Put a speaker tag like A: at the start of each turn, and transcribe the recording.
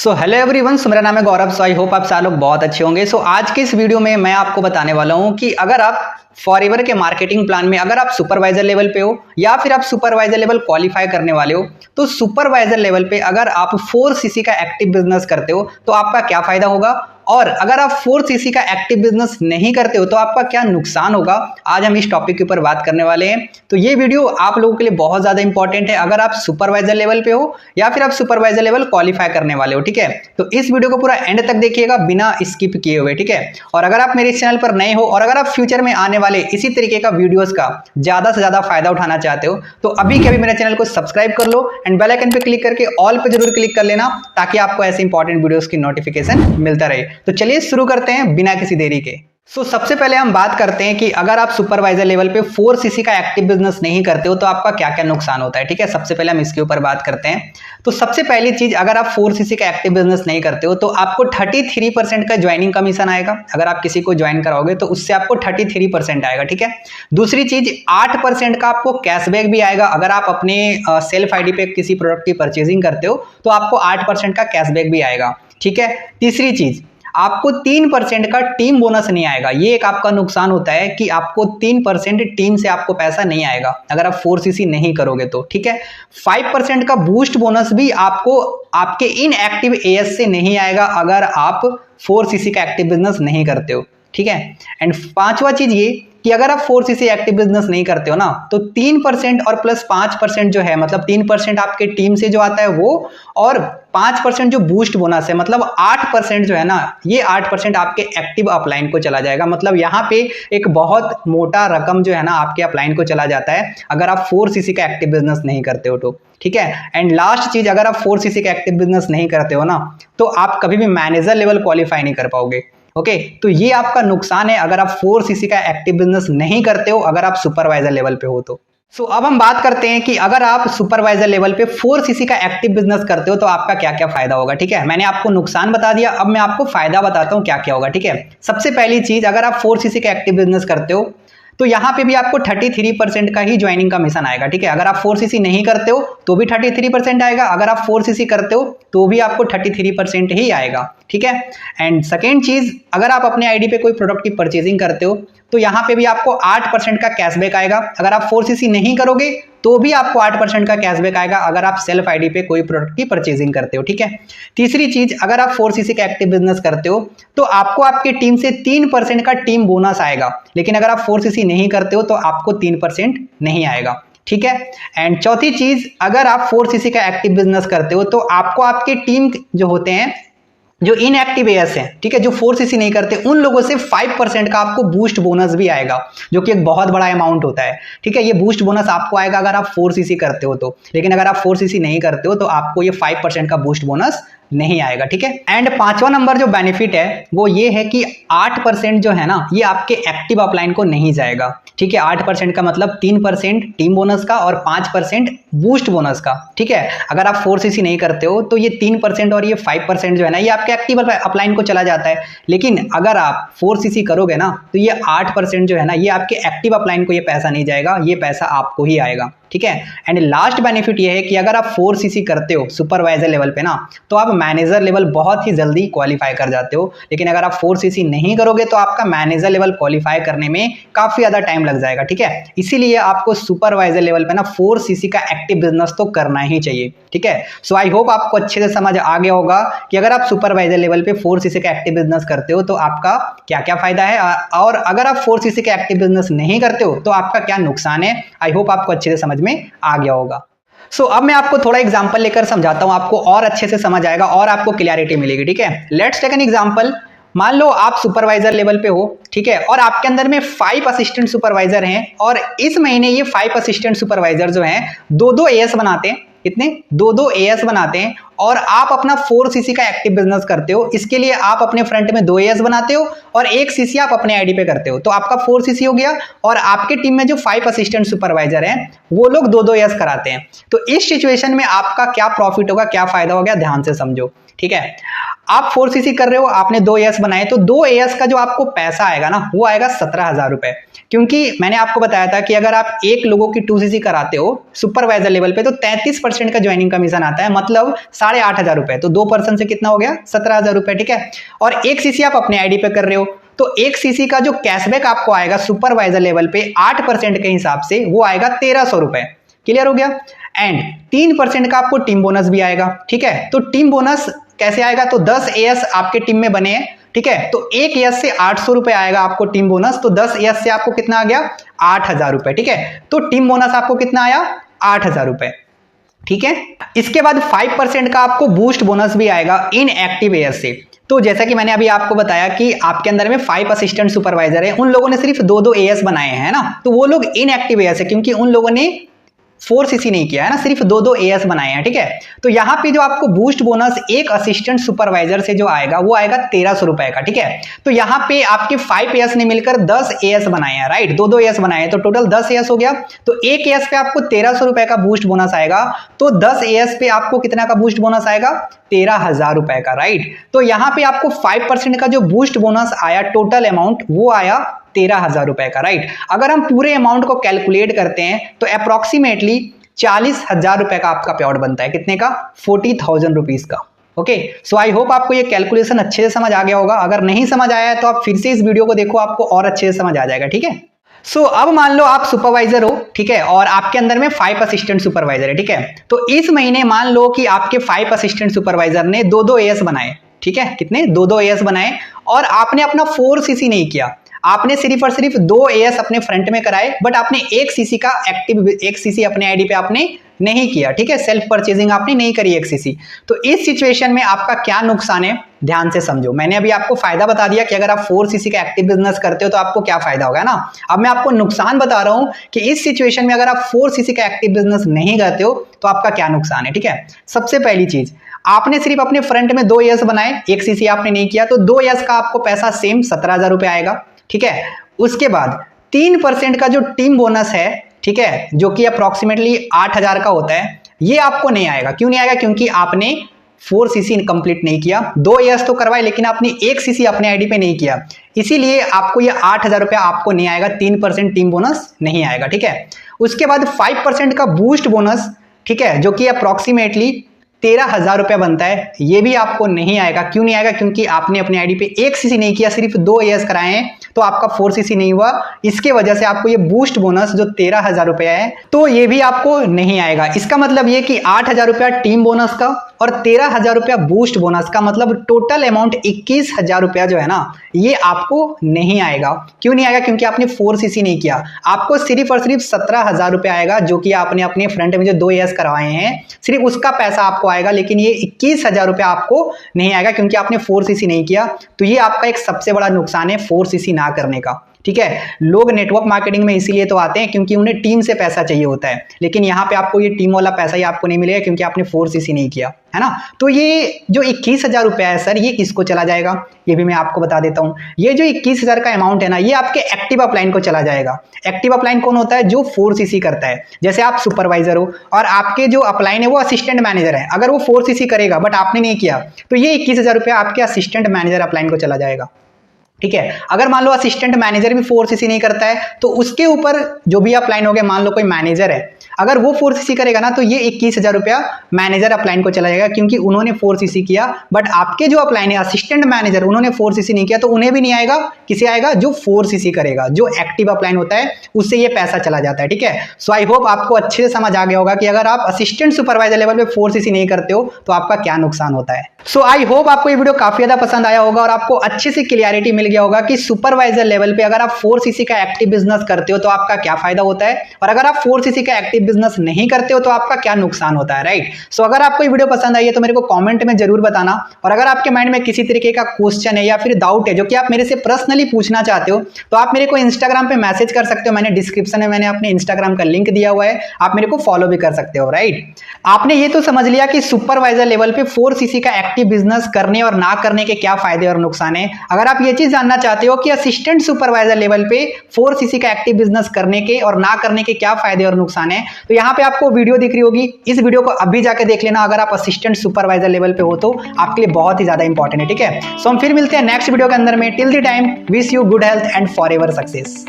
A: Hello everyone, मेरा नाम है गौरव। आई होप आप सारे लोग बहुत अच्छे होंगे। आज के इस वीडियो में मैं आपको बताने वाला हूं कि अगर आप फॉरएवर के मार्केटिंग प्लान में अगर आप सुपरवाइजर लेवल पे हो या फिर आप सुपरवाइजर लेवल क्वालिफाई करने वाले हो, तो सुपरवाइजर लेवल पे अगर आप 4cc का एक्टिव बिजनेस करते हो तो आपका क्या फायदा होगा, और अगर आप 4cc का एक्टिव बिजनेस नहीं करते हो तो आपका क्या नुकसान होगा। आज हम इस टॉपिक के ऊपर बात करने वाले हैं। तो ये वीडियो आप लोगों के लिए बहुत ज्यादा इंपॉर्टेंट है अगर आप सुपरवाइजर लेवल पे हो या फिर आप सुपरवाइजर लेवल क्वालिफाई करने वाले हो। ठीक है, तो इस वीडियो को पूरा एंड तक देखिएगा बिना स्किप किए हुए। ठीक है, और अगर आप मेरे इस चैनल पर नए हो और अगर आप फ्यूचर में आने वाले इसी तरीके का वीडियोस का ज्यादा से ज्यादा फायदा उठाना चाहते हो तो अभी के अभी मेरे चैनल को सब्सक्राइब कर लो एंड बेल आइकन पे क्लिक करके ऑल पे जरूर क्लिक कर लेना ताकि आपको ऐसे इंपॉर्टेंट वीडियोस की नोटिफिकेशन मिलता रहे। तो चलिए शुरू करते हैं बिना किसी देरी के। सबसे पहले हम बात करते हैं कि अगर आप सुपरवाइजर लेवल पे 4cc का एक्टिव बिजनेस नहीं करते हो तो आपका क्या क्या नुकसान होता है। ठीक है, सबसे पहले हम इसके ऊपर बात करते हैं। तो सबसे पहली चीज, अगर आप 4cc का एक्टिव बिजनेस नहीं करते हो तो आपको 33% का ज्वाइनिंग कमीशन आएगा। अगर आप किसी को ज्वाइन कराओगे तो उससे आपको 33% आएगा। ठीक है, दूसरी चीज 8% का आपको कैशबैक भी आएगा। अगर आप अपने सेल्फ आईडी पे किसी प्रोडक्ट की परचेजिंग करते हो तो आपको 8% का कैशबैक भी आएगा। ठीक है, तीसरी चीज आपको 3% का टीम बोनस नहीं आएगा। ये एक आपका नुकसान होता है कि आपको 3% टीम से आपको पैसा नहीं आएगा अगर आप 4cc नहीं करोगे तो। ठीक है, 5% का बूस्ट बोनस भी आपको आपके इनएक्टिव एएस से नहीं आएगा अगर आप 4cc का एक्टिव बिजनेस नहीं करते हो। ठीक है, एंड पांचवा चीज ये कि अगर आप 4cc एक्टिव बिजनेस नहीं करते हो ना तो 3% और प्लस 5% जो है, मतलब 3% आपके टीम से जो आता है वो, और 5% जो बूस्ट बोनस है, मतलब 8% जो है ना, ये 8% आपके एक्टिव अपलाइन को चला जाएगा। मतलब यहाँ पे एक बहुत मोटा रकम जो है ना आपके अपलाइन को चला जाता है अगर आप 4cc का एक्टिव बिजनेस नहीं करते हो तो। ठीक है, एंड लास्ट चीज, अगर आप 4cc का एक्टिव बिजनेस नहीं करते हो ना तो आप कभी भी मैनेजर लेवल क्वालिफाई नहीं कर पाओगे। ओके, तो ये आपका नुकसान है अगर आप 4cc का एक्टिव बिजनेस नहीं करते हो अगर आप सुपरवाइजर लेवल पे हो तो। अब हम बात करते हैं कि अगर आप सुपरवाइजर लेवल पे 4cc का एक्टिव बिजनेस करते हो तो आपका क्या क्या फायदा होगा। ठीक है, मैंने आपको नुकसान बता दिया, अब मैं आपको फायदा बताता हूं क्या क्या होगा। ठीक है, सबसे पहली चीज, अगर आप 4cc का एक्टिव बिजनेस करते हो तो यहाँ पे भी आपको 33% का ही ज्वाइनिंग कमीशन आएगा। ठीक है, अगर आप 4cc नहीं करते हो तो भी 33% आएगा, अगर आप 4cc करते हो तो भी आपको 33% ही आएगा। ठीक है, एंड सेकेंड चीज, अगर आप अपने आईडी पे कोई प्रोडक्ट की परचेजिंग करते हो तो यहाँ पे भी आपको 8% का कैशबैक आएगा। अगर आप 4cc नहीं करोगे तो भी आपको 8% का कैशबैक आएगा अगर आप सेल्फ आईडी पे कोई प्रोडक्ट की परचेजिंग करते हो। ठीक है, तीसरी चीज, अगर आप 4cc का एक्टिव बिजनेस करते हो तो आपको आपकी टीम से 3% का टीम बोनस आएगा, लेकिन अगर आप 4cc नहीं करते हो तो आपको 3% नहीं आएगा। ठीक है, एंड चौथी चीज, अगर आप 4cc का एक्टिव बिजनेस करते हो तो आपको आपके टीम जो होते हैं, जो इनएक्टिव एएस हैं, ठीक है, जो 4cc नहीं करते, उन लोगों से 5% का आपको बूस्ट बोनस भी आएगा, जो कि एक बहुत बड़ा अमाउंट होता है। ठीक है, ये बूस्ट बोनस आपको आएगा अगर आप 4cc करते हो तो, लेकिन अगर आप 4cc नहीं करते हो तो आपको ये 5% का बूस्ट बोनस नहीं आएगा। ठीक है, एंड पांचवा नंबर जो बेनिफिट है वो ये है कि 8% जो है ना ये आपके एक्टिव अपलाइन को नहीं जाएगा। ठीक है, 8% का मतलब 3% टीम बोनस का और 5% बूस्ट बोनस का। ठीक है, अगर आप 4cc नहीं करते हो तो ये 3% और ये 5% जो है ना ये आपके एक्टिव अपलाइन को चला जाता है, लेकिन अगर आप 4cc करोगे ना तो ये 8% जो है ना ये आपके एक्टिव अपलाइन को ये पैसा नहीं जाएगा, ये पैसा आपको ही आएगा। ठीक है, एंड लास्ट बेनिफिट ये है कि अगर आप 4cc करते हो सुपरवाइजर लेवल पे ना तो आप मैनेजर लेवल बहुत ही जल्दी क्वालिफाई कर जाते हो, लेकिन अगर आप 4cc नहीं करोगे तो आपका मैनेजर लेवल क्वालिफाई करने में काफी ज्यादा टाइम लग जाएगा। ठीक है, इसीलिए आपको सुपरवाइजर लेवल पे ना 4cc का एक्टिव बिजनेस तो करना ही चाहिए। ठीक है, सो आई होप आपको अच्छे से समझ आ गया होगा कि अगर आप सुपरवाइजर लेवल पे 4cc का एक्टिव बिजनेस करते हो तो आपका क्या क्या फायदा है, और अगर आप 4cc का एक्टिव बिजनेस नहीं करते हो तो आपका क्या नुकसान है। आई होप आपको अच्छे से समझ में आ गया होगा। अब मैं आपको थोड़ा एग्जांपल लेकर समझाता हूं, आपको और अच्छे से समझ आएगा और आपको क्लैरिटी मिलेगी। ठीक है, लेट्स टेक एन एग्जांपल। मान लो आप सुपरवाइजर लेवल पे हो, ठीक है, और आपके अंदर में 5 असिस्टेंट सुपरवाइजर हैं और इस महीने ये 5 असिस्टेंट सुपरवाइजर जो हैं 2-2 एएस बनाते हैं। कितने? 2-2 एएस बनाते हैं, और आप अपना 4cc का एक्टिव बिजनेस करते हो। इसके लिए आप अपने फ्रंट में 2 एएस बनाते हो और 1 cc आप अपने आईडी पे करते हो, तो आपका 4cc हो गया। और आपके टीम में जो 5 असिस्टेंट सुपरवाइजर हैं वो लोग 2-2 एएस कराते हैं। तो इस सिचुएशन में आपका क्या प्रॉफिट होगा, क्या फायदा हो गया, ध्यान से समझो। ठीक है, आप 4cc कर रहे हो, आपने 2 एएस बनाए, तो 2 एएस का जो आपको पैसा आएगा ना वो आएगा 17,000 रुपए। क्योंकि मैंने आपको बताया था कि अगर आप एक लोगों की 2cc कराते हो सुपरवाइजर लेवल पे तो 33% का ज्वाइनिंग कमीशन आता है, मतलब 8,500 रुपए। तो 2% से कितना हो गया? 17,000 रुपए, ठीक है। और 1cc आप अपने आईडी पे कर रहे हो तो 1cc का जो कैशबैक आपको आएगा सुपरवाइजर लेवल पे 8% के हिसाब से वो आएगा 1,300 रुपए। क्लियर हो गया? एंड 3% का आपको टीम बोनस भी आएगा, ठीक है। तो टीम बोनस कैसे आएगा? तो 10 एएस आपके टीम में बने हैं, ठीक है, तो एक एएस से 800 रुपए आएगा आपको टीम बोनस। तो 10 एएस से आपको कितना आ गया? 8,000 रुपए, ठीक है। तो टीम बोनस आपको कितना आया? 8,000 रुपए, ठीक है। इसके बाद 5% का आपको बूस्ट बोनस भी आएगा इन एक्टिव एएस से। तो जैसा कि मैंने अभी आपको बताया कि आपके अंदर में 5 असिस्टेंट सुपरवाइजर है, उन लोगों ने सिर्फ 2-2 एएस बनाए हैं ना, तो वो लोग इनएक्टिव एएस है क्योंकि उन लोगों ने 4cc नहीं किया है ना, सिर्फ 2-2 एएस बनाए हैं, ठीक है। तो यहाँ पे जो आपको बूस्ट बोनस एक असिस्टेंट सुपरवाइजर से जो आएगा वो आएगा 1,300 रुपए का, ठीक है। तो यहाँ पे आपके 5 एएस ने मिलकर 10 एएस बनाए हैं, राइट, 2-2 एएस बनाए हैं, तो टोटल 10 एएस हो गया। तो एक एएस पे आपको 1,300 रुपए का बूस्ट बोनस आएगा, तो 10 एएस पे आपको कितना का बूस्ट बोनस आएगा? 13,000 रुपए का, राइट। तो यहाँ पे आपको 5% का जो बूस्ट बोनस आया, टोटल अमाउंट वो आया 13,000 रुपए का, राइट। अगर हम पूरे अमाउंट को कैलकुलेट करते हैं तो अप्रोक्सीमेटली 40,000 रुपए का आपका पे आउट बनता है। कितने का? 40,000 रुपीज का। ओके, सो आई होप आपको ये कैलकुलेशन अच्छे से समझ आ गया होगा। अगर नहीं समझ आया है तो आप फिर से इस वीडियो को देखो, आपको और अच्छे से समझ आ जाएगा, ठीक है। सो अब मान लो आप सुपरवाइजर हो, ठीक है, और आपके अंदर में 5 असिस्टेंट सुपरवाइजर है, ठीक है। तो इस महीने मान लो कि आपके 5 असिस्टेंट सुपरवाइजर ने 2-2 एएस बनाए, ठीक है। कितने? 2-2 एएस बनाए, और आपने अपना 4cc नहीं किया, आपने सिर्फ और सिर्फ 2 एएस अपने फ्रंट में कराए, बट आपने 1cc का एक्टिव 1cc अपने आईडी पे आपने नहीं किया, ठीक है। सेल्फ परचेजिंग आपने नहीं करी 1cc। तो इस सिचुएशन में आपका क्या नुकसान है, ध्यान से समझो। मैंने अभी आपको फायदा बता दिया कि अगर आप 4cc का एक्टिव बिजनेस करते हो तो आपको क्या फायदा होगा ना। अब मैं आपको नुकसान बता रहा हूं कि इस सिचुएशन में अगर आप 4cc का एक्टिव बिजनेस नहीं करते हो तो आपका क्या नुकसान है, ठीक है। सबसे पहली चीज, आपने सिर्फ अपने फ्रंट में 2 एएस बनाए, 1cc आपने नहीं किया, तो 2 एएस का आपको पैसा सेम 17,000 रुपए आएगा, ठीक है। उसके बाद 3% का जो टीम बोनस है, ठीक है, जो कि अप्रोक्सीमेटली 8,000 का होता है, ये आपको नहीं आएगा। क्यों नहीं आएगा? क्योंकि आपने 4cc कंप्लीट नहीं किया, 2 एएस तो करवाए लेकिन आपने 1cc अपने आईडी पे नहीं किया, इसीलिए आपको ये 8,000 रुपया आपको नहीं आएगा, 3% टीम बोनस नहीं आएगा, ठीक है। उसके बाद 5% का बूस्ट बोनस, ठीक है, जो कि अप्रोक्सीमेटली 13,000 रुपया बनता है, ये भी आपको नहीं आएगा। क्यों नहीं आएगा? क्योंकि आपने अपने आईडी पे 1cc नहीं किया, सिर्फ 2 एएस कराए हैं, तो आपका 4cc नहीं हुआ। इसके वजह से आपको ये बूस्ट बोनस जो 13,000 रुपया है तो ये भी आपको नहीं आएगा। इसका मतलब ये कि 8,000 रुपया टीम बोनस का और 13,000 रुपया बूस्ट बोनस का, मतलब टोटल अमाउंट 21,000 रुपया जो है ना, ये आपको नहीं आएगा। क्यों नहीं आएगा? क्योंकि आपने 4cc नहीं किया। आपको सिर्फ और सिर्फ 17,000 रुपया आएगा, जो कि आपने अपने फ्रंट में जो 2 एएस करवाए हैं, सिर्फ उसका पैसा आपको आएगा, लेकिन ये 21,000 रुपया आपको नहीं आएगा क्योंकि आपने 4cc नहीं किया। तो ये आपका एक सबसे बड़ा नुकसान है 4cc ना करने का, ठीक है। लोग नेटवर्क मार्केटिंग में इसीलिए तो आते हैं क्योंकि उन्हें टीम से पैसा चाहिए होता है, लेकिन यहाँ पे आपको ये टीम वाला पैसा ही आपको नहीं मिलेगा क्योंकि आपने 4cc नहीं किया, है ना। तो ये जो 21,000 रुपया है सर, ये किसको चला जाएगा, ये भी मैं आपको बता देता हूँ। ये जो 21,000 का अमाउंट है ना, ये आपके एक्टिव अपलाइन को चला जाएगा। एक्टिव अपलाइन कौन होता है? जो 4cc करता है। जैसे आप सुपरवाइजर हो और आपके जो अपलाइन है वो असिस्टेंट मैनेजर है, अगर वो 4cc करेगा बट आपने नहीं किया तो ये 21,000 रुपया आपके असिस्टेंट मैनेजर अपलाइन को चला जाएगा, ठीक है। अगर मान लो असिस्टेंट मैनेजर भी 4cc नहीं करता है तो उसके ऊपर जो भी अपलाइन हो गया, मान लो कोई मैनेजर है, अगर वो 4cc करेगा ना तो ये 21,000 रुपया मैनेजर अपलाइन को चला जाएगा क्योंकि उन्होंने 4cc किया। बट आपके जो अपलाइन है असिस्टेंट मैनेजर, उन्होंने 4cc नहीं किया तो उन्हें भी नहीं आएगा। किसे आएगा? जो 4cc करेगा, जो एक्टिव अपलाइन होता है उससे ये पैसा चला जाता है, ठीक है। सो आई होप आपको अच्छे से समझ आ गया होगा कि अगर आप असिस्टेंट सुपरवाइजर लेवल पे 4cc नहीं करते हो तो आपका क्या नुकसान होता है। सो आई होप आपको ये वीडियो काफी ज्यादा पसंद आया होगा और आपको अच्छे से क्लियरिटी मिल गया होगा कि सुपरवाइजर लेवल पे अगर आप 4cc का एक्टिव बिजनेस करते हो तो आपका क्या फायदा होता है, और अगर आप 4cc का एक्टिव बिजनेस नहीं करते हो तो आपका क्या नुकसान होता है, राइट। सो अगर आपको ये वीडियो पसंद आई है तो मेरे को कमेंट में जरूर बताना, और अगर आपके माइंड में किसी तरीके का क्वेश्चन है या फिर डाउट है जो कि आप मेरे से पर्सनली पूछना चाहते हो तो आप मेरे को इंस्टाग्राम पे मैसेज कर सकते हो। मैंने डिस्क्रिप्शन में मैंने अपने इंस्टाग्राम का लिंक दिया हुआ है, आप मेरे को फॉलो भी कर सकते हो, राइट। आपने ये तो समझ लिया कि सुपरवाइजर लेवल पे 4cc का एक्टिव बिजनेस करने और ना करने के क्या फायदे और नुकसान है। अगर आप ये चीज जानना चाहते हो कि असिस्टेंट सुपरवाइजर लेवल पे 4cc का एक्टिव बिजनेस करने के और ना करने के क्या फायदे और नुकसान है, तो यहाँ पे आपको वीडियो दिख रही होगी, इस वीडियो को अभी जाके देख लेना अगर आप असिस्टेंट सुपरवाइजर लेवल पे हो तो आपके लिए बहुत ही ज्यादा इंपॉर्टेंट है। ठीक है, सो हम फिर मिलते हैं नेक्स्ट वीडियो के अंदर में। Till the time wish you good health and forever success.